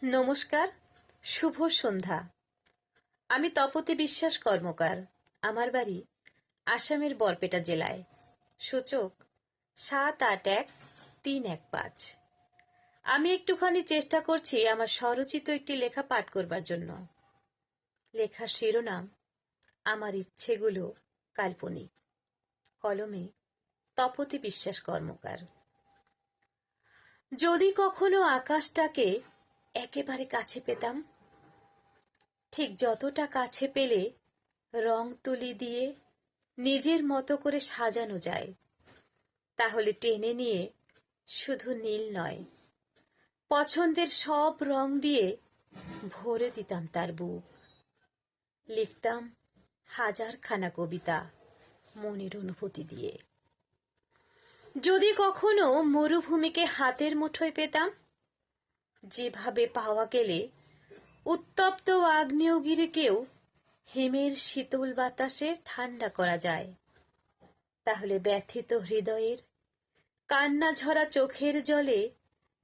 নমস্কার, শুভ সন্ধ্যা। আমি তপতী বিশ্বাস কর্মকার। আমার বাড়ি আসামের বরপেটা জেলায়। সূচক 781315। আমি একটুখানি চেষ্টা করছি আমার স্বরচিত একটি লেখা পাঠ করবার জন্য। লেখার শিরোনাম আমার ইচ্ছেগুলো কাল্পনিক। কলমে তপতী বিশ্বাস কর্মকার। যদি কখনো আকাশটাকে একেবারে কাছে পেতাম, ঠিক যতটা কাছে পেলে রং তুলি দিয়ে নিজের মতো করে সাজানো যায়, তাহলে টেনে নিয়ে শুধু নীল নয়, পছন্দের সব রং দিয়ে ভরে দিতাম তার বুক। লিখতাম হাজারখানা কবিতা মনের অনুভূতি দিয়ে। যদি কখনো মরুভূমিকে হাতের মুঠোয় পেতাম, যেভাবে পাওয়া গেলে উত্তপ্ত আগ্নেয়গিরিকেও হিমের শীতল বাতাসে ঠান্ডা করা যায়, তাহলে ব্যথিত হৃদয়ের কান্না ঝরা চোখের জলে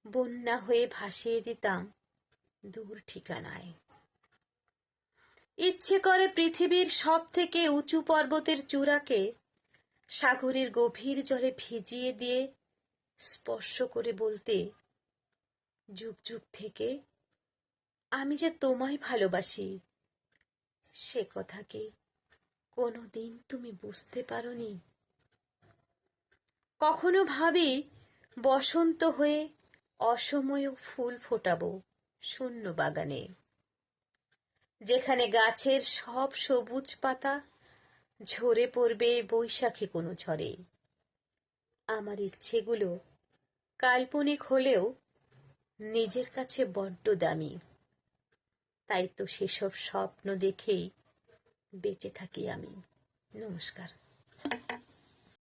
বন্যা হয়ে ভাসিয়ে দিতাম দূর ঠিকানায়। ইচ্ছে করে পৃথিবীর সব থেকে উঁচু পর্বতের চূড়াকে সাগরের গভীর জলে ভিজিয়ে দিয়ে স্পর্শ করে বলতে, যুগ যুগ থেকে আমি যে তোমায় ভালোবাসি, সে কথা কি কোনোদিন তুমি বুঝতে পারোনি? কখনো ভাবি বসন্ত হয়ে অসময়ে ফুল ফোটাবো শূন্য বাগানে, যেখানে গাছের সব সবুজ পাতা ঝরে পড়বে বৈশাখী কোনো ঝড়ে। আমার ইচ্ছেগুলো কাল্পনিক হলেও নিজের কাছে বড্ড দামি, তাই তো সেসব স্বপ্ন দেখেই বেঁচে থাকি আমি। নমস্কার।